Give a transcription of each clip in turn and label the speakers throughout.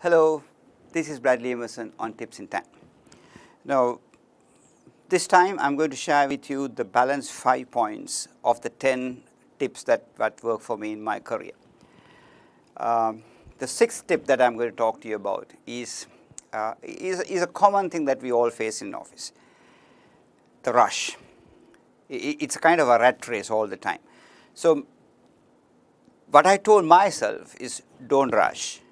Speaker 1: Hello, this is Bradley Emerson on Tips in Time. Now, this time I'm going to share with you the balanced 5 points of the 10 tips that work for me in my career. The sixth tip that I'm going to talk to you about is a common thing that we all face in office, the rush. It's kind of a rat race all the time. So what I told myself is don't rush,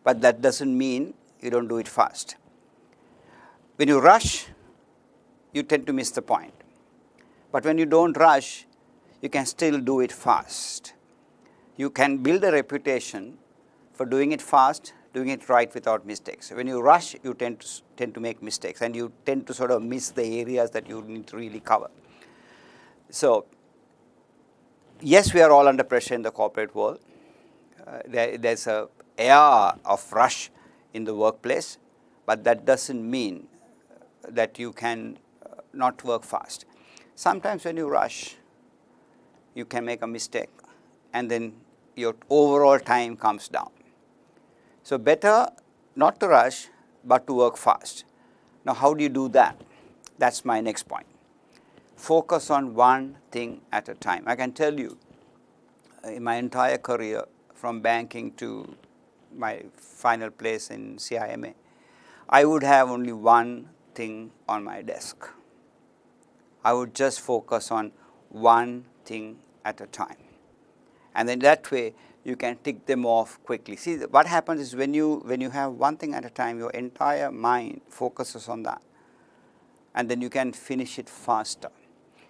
Speaker 1: but that doesn't mean you don't do it fast. When you rush, you tend to miss the point. But when you don't rush, you can still do it fast. You can build a reputation for doing it fast, doing it right without mistakes. When you rush, you tend to make mistakes, and you tend to sort of miss the areas that you need to really cover. So, yes, we are all under pressure in the corporate world. There's an air of rush in the workplace, but that doesn't mean that you can not work fast. Sometimes when you rush, you can make a mistake, and then your overall time comes down. So better not to rush, but to work fast. Now, how do you do that? That's my next point. Focus on one thing at a time. I can tell you, in my entire career, from banking to my final place in CIMA, I would have only one thing on my desk. I would just focus on one thing at a time. And then that way, you can tick them off quickly. See, what happens is when you have one thing at a time, your entire mind focuses on that. And then you can finish it faster.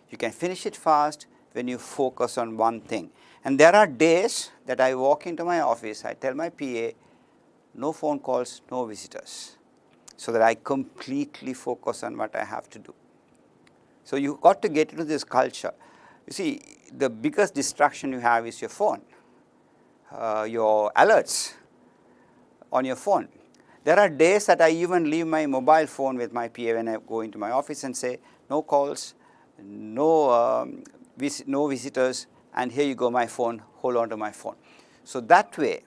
Speaker 1: You can finish it fast when you focus on one thing. And there are days that I walk into my office, I tell my PA, no phone calls, no visitors, so that I completely focus on what I have to do. So you've got to get into this culture. You see, the biggest distraction you have is your phone, your alerts on your phone. There are days that I even leave my mobile phone with my PA when I go into my office and say, no calls, no visitors, and here you go, my phone, hold on to my phone. So that way,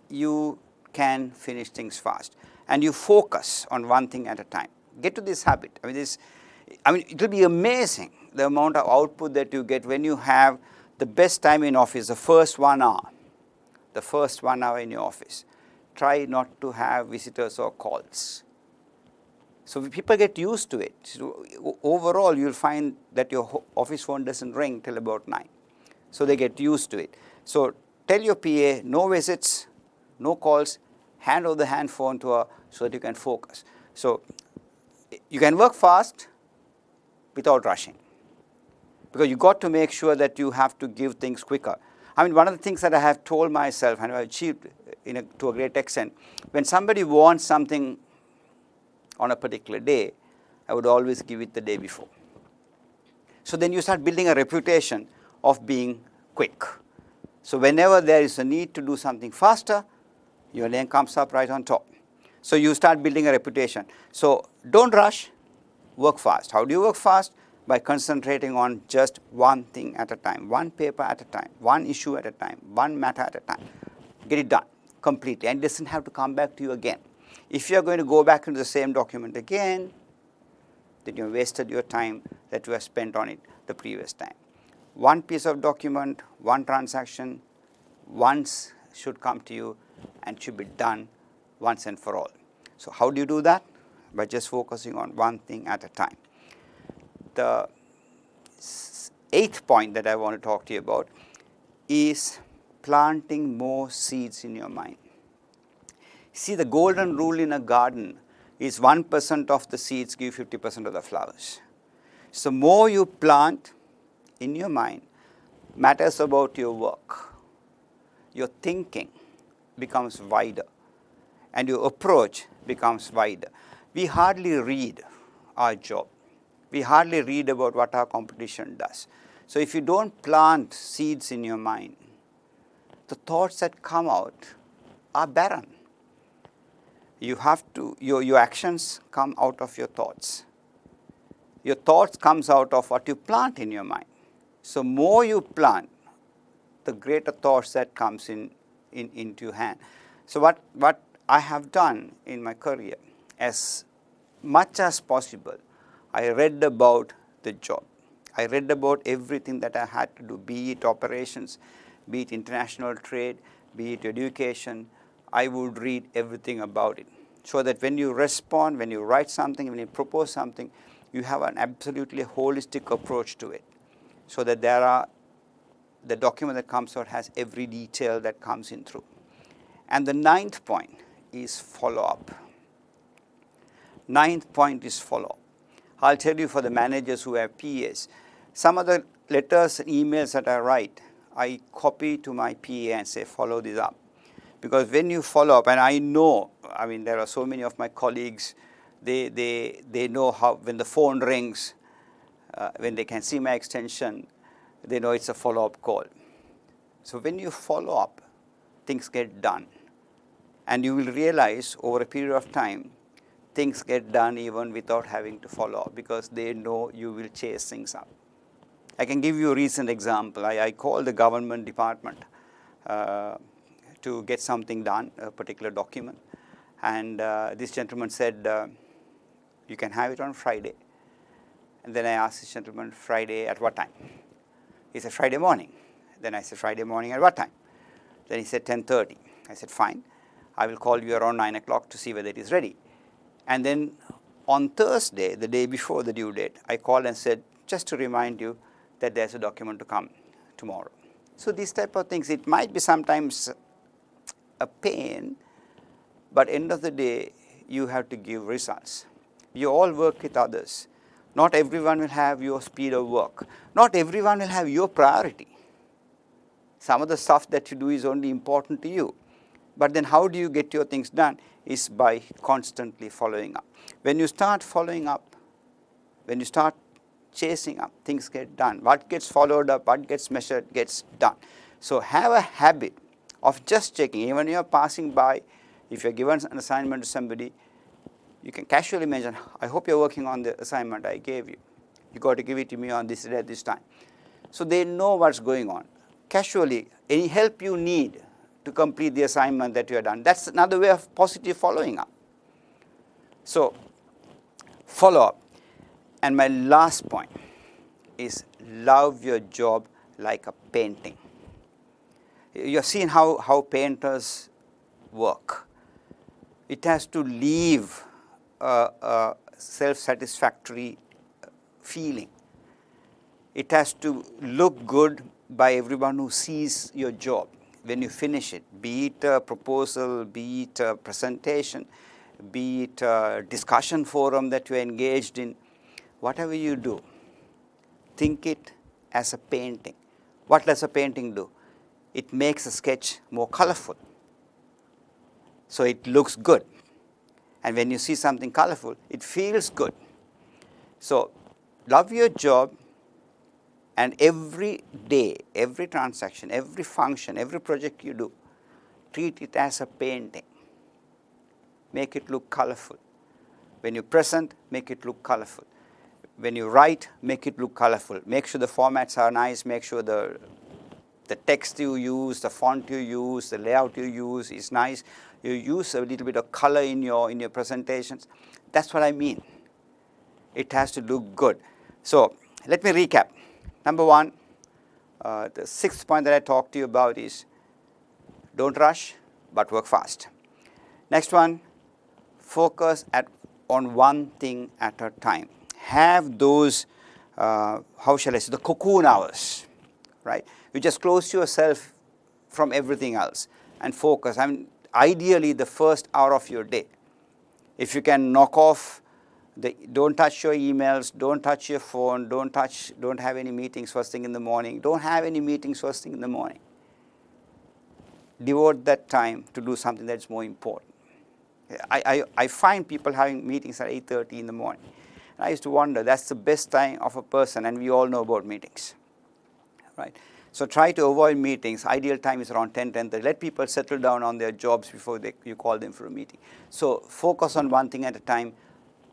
Speaker 1: you can finish things fast, and you focus on one thing at a time. Get to this habit. I mean, it will be amazing the amount of output that you get when you have the best time in office, the first 1 hour. The first 1 hour in your office. Try not to have visitors or calls. So people get used to it. So overall, you'll find that your office phone doesn't ring till about 9. So they get used to it. So tell your PA, no visits, no calls, hand over the hand phone to her so that you can focus. So you can work fast without rushing, because you got to make sure that you have to give things quicker. I mean, one of the things that I have told myself, and I've achieved to a great extent, when somebody wants something on a particular day, I would always give it the day before. So then you start building a reputation of being quick. So whenever there is a need to do something faster, your name comes up right on top. So you start building a reputation. So don't rush, work fast. How do you work fast? By concentrating on just one thing at a time, one paper at a time, one issue at a time, one matter at a time. Get it done completely, and it doesn't have to come back to you again. If you're going to go back into the same document again, then you wasted your time that you have spent on it the previous time. One piece of document, one transaction, once should come to you and should be done once and for all. So how do you do that? By just focusing on one thing at a time. The eighth point that I want to talk to you about is planting more seeds in your mind. See, the golden rule in a garden is 1% of the seeds give 50% of the flowers. So more you plant in your mind matters about your work. Your thinking becomes wider, and your approach becomes wider. We hardly read our job. We hardly read about what our competition does. So if you don't plant seeds in your mind, the thoughts that come out are barren. You have to, your actions come out of your thoughts. Your thoughts comes out of what you plant in your mind. So more you plant, the greater thoughts that comes into your hand. So what I have done in my career, as much as possible, I read about the job. I read about everything that I had to do, be it operations, be it international trade, be it education. I would read everything about it, so that when you respond, when you write something, when you propose something, you have an absolutely holistic approach to it, so that the document that comes out has every detail that comes in through. And the ninth point is follow-up. Ninth point is follow-up. I'll tell you, for the managers who have PAs, some of the letters and emails that I write, I copy to my PA and say, follow this up. Because when you follow up, and I know, I mean, there are so many of my colleagues, they know how, when the phone rings, when they can see my extension, they know it's a follow-up call. So when you follow up, things get done. And you will realize over a period of time, things get done even without having to follow up, because they know you will chase things up. I can give you a recent example. I called the government department to get something done, a particular document. And this gentleman said, you can have it on Friday. And then I asked this gentleman, Friday at what time? He said, Friday morning. Then I said, Friday morning at what time? Then he said, 10:30. I said, fine. I will call you around 9 o'clock to see whether it is ready. And then on Thursday, the day before the due date, I called and said, just to remind you that there's a document to come tomorrow. So these type of things, it might be sometimes a pain, but end of the day, you have to give results. You all work with others. Not everyone will have your speed of work. Not everyone will have your priority. Some of the stuff that you do is only important to you. But then how do you get your things done is by constantly following up. When you start following up, when you start chasing up, things get done. What gets followed up, what gets measured, gets done. So have a habit of just checking. Even when you're passing by, if you're given an assignment to somebody, you can casually mention, I hope you're working on the assignment I gave you. You got to give it to me on this day at this time. So they know what's going on. Casually, any help you need to complete the assignment that you have done, that's another way of positive following up. So follow up. And my last point is love your job like a painting. You've seen how painters work. It has to leave a self-satisfactory feeling. It has to look good by everyone who sees your job when you finish it, be it a proposal, be it a presentation, be it a discussion forum that you're engaged in. Whatever you do, think it as a painting. What does a painting do? It makes a sketch more colorful, so it looks good. And when you see something colorful, it feels good. So love your job, and every day, every transaction, every function, every project you do, treat it as a painting. Make it look colorful. When you present, make it look colorful. When you write, make it look colorful. Make sure the formats are nice. Make sure the text you use, the font you use, the layout you use is nice. You use a little bit of color in your presentations. That's what I mean. It has to look good. So let me recap. Number one, the sixth point that I talked to you about is don't rush, but work fast. Next one, focus on one thing at a time. Have those, how shall I say, the cocoon hours, right? You just close yourself from everything else and focus. I mean, ideally, the first hour of your day. If you can knock off, don't touch your emails, don't touch your phone, don't have any meetings first thing in the morning. Don't have any meetings first thing in the morning. Devote that time to do something that's more important. I find people having meetings at 8:30 in the morning. I used to wonder, that's the best time of a person, and we all know about meetings, right? So try to avoid meetings. Ideal time is around 10, 10:30. Let people settle down on their jobs before you call them for a meeting. So focus on one thing at a time.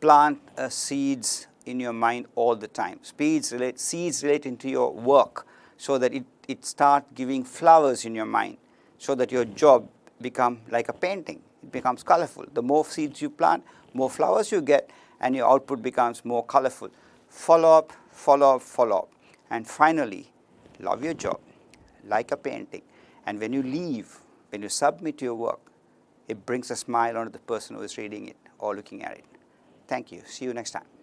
Speaker 1: Plant seeds in your mind all the time. Seeds relate into your work, so that it starts giving flowers in your mind, so that your job become like a painting. it becomes colorful. The more seeds you plant, more flowers you get, and your output becomes more colorful. Follow up, follow up, follow up. And finally, love your job, like a painting. And when you leave, when you submit your work, it brings a smile onto the person who is reading it or looking at it. Thank you. See you next time.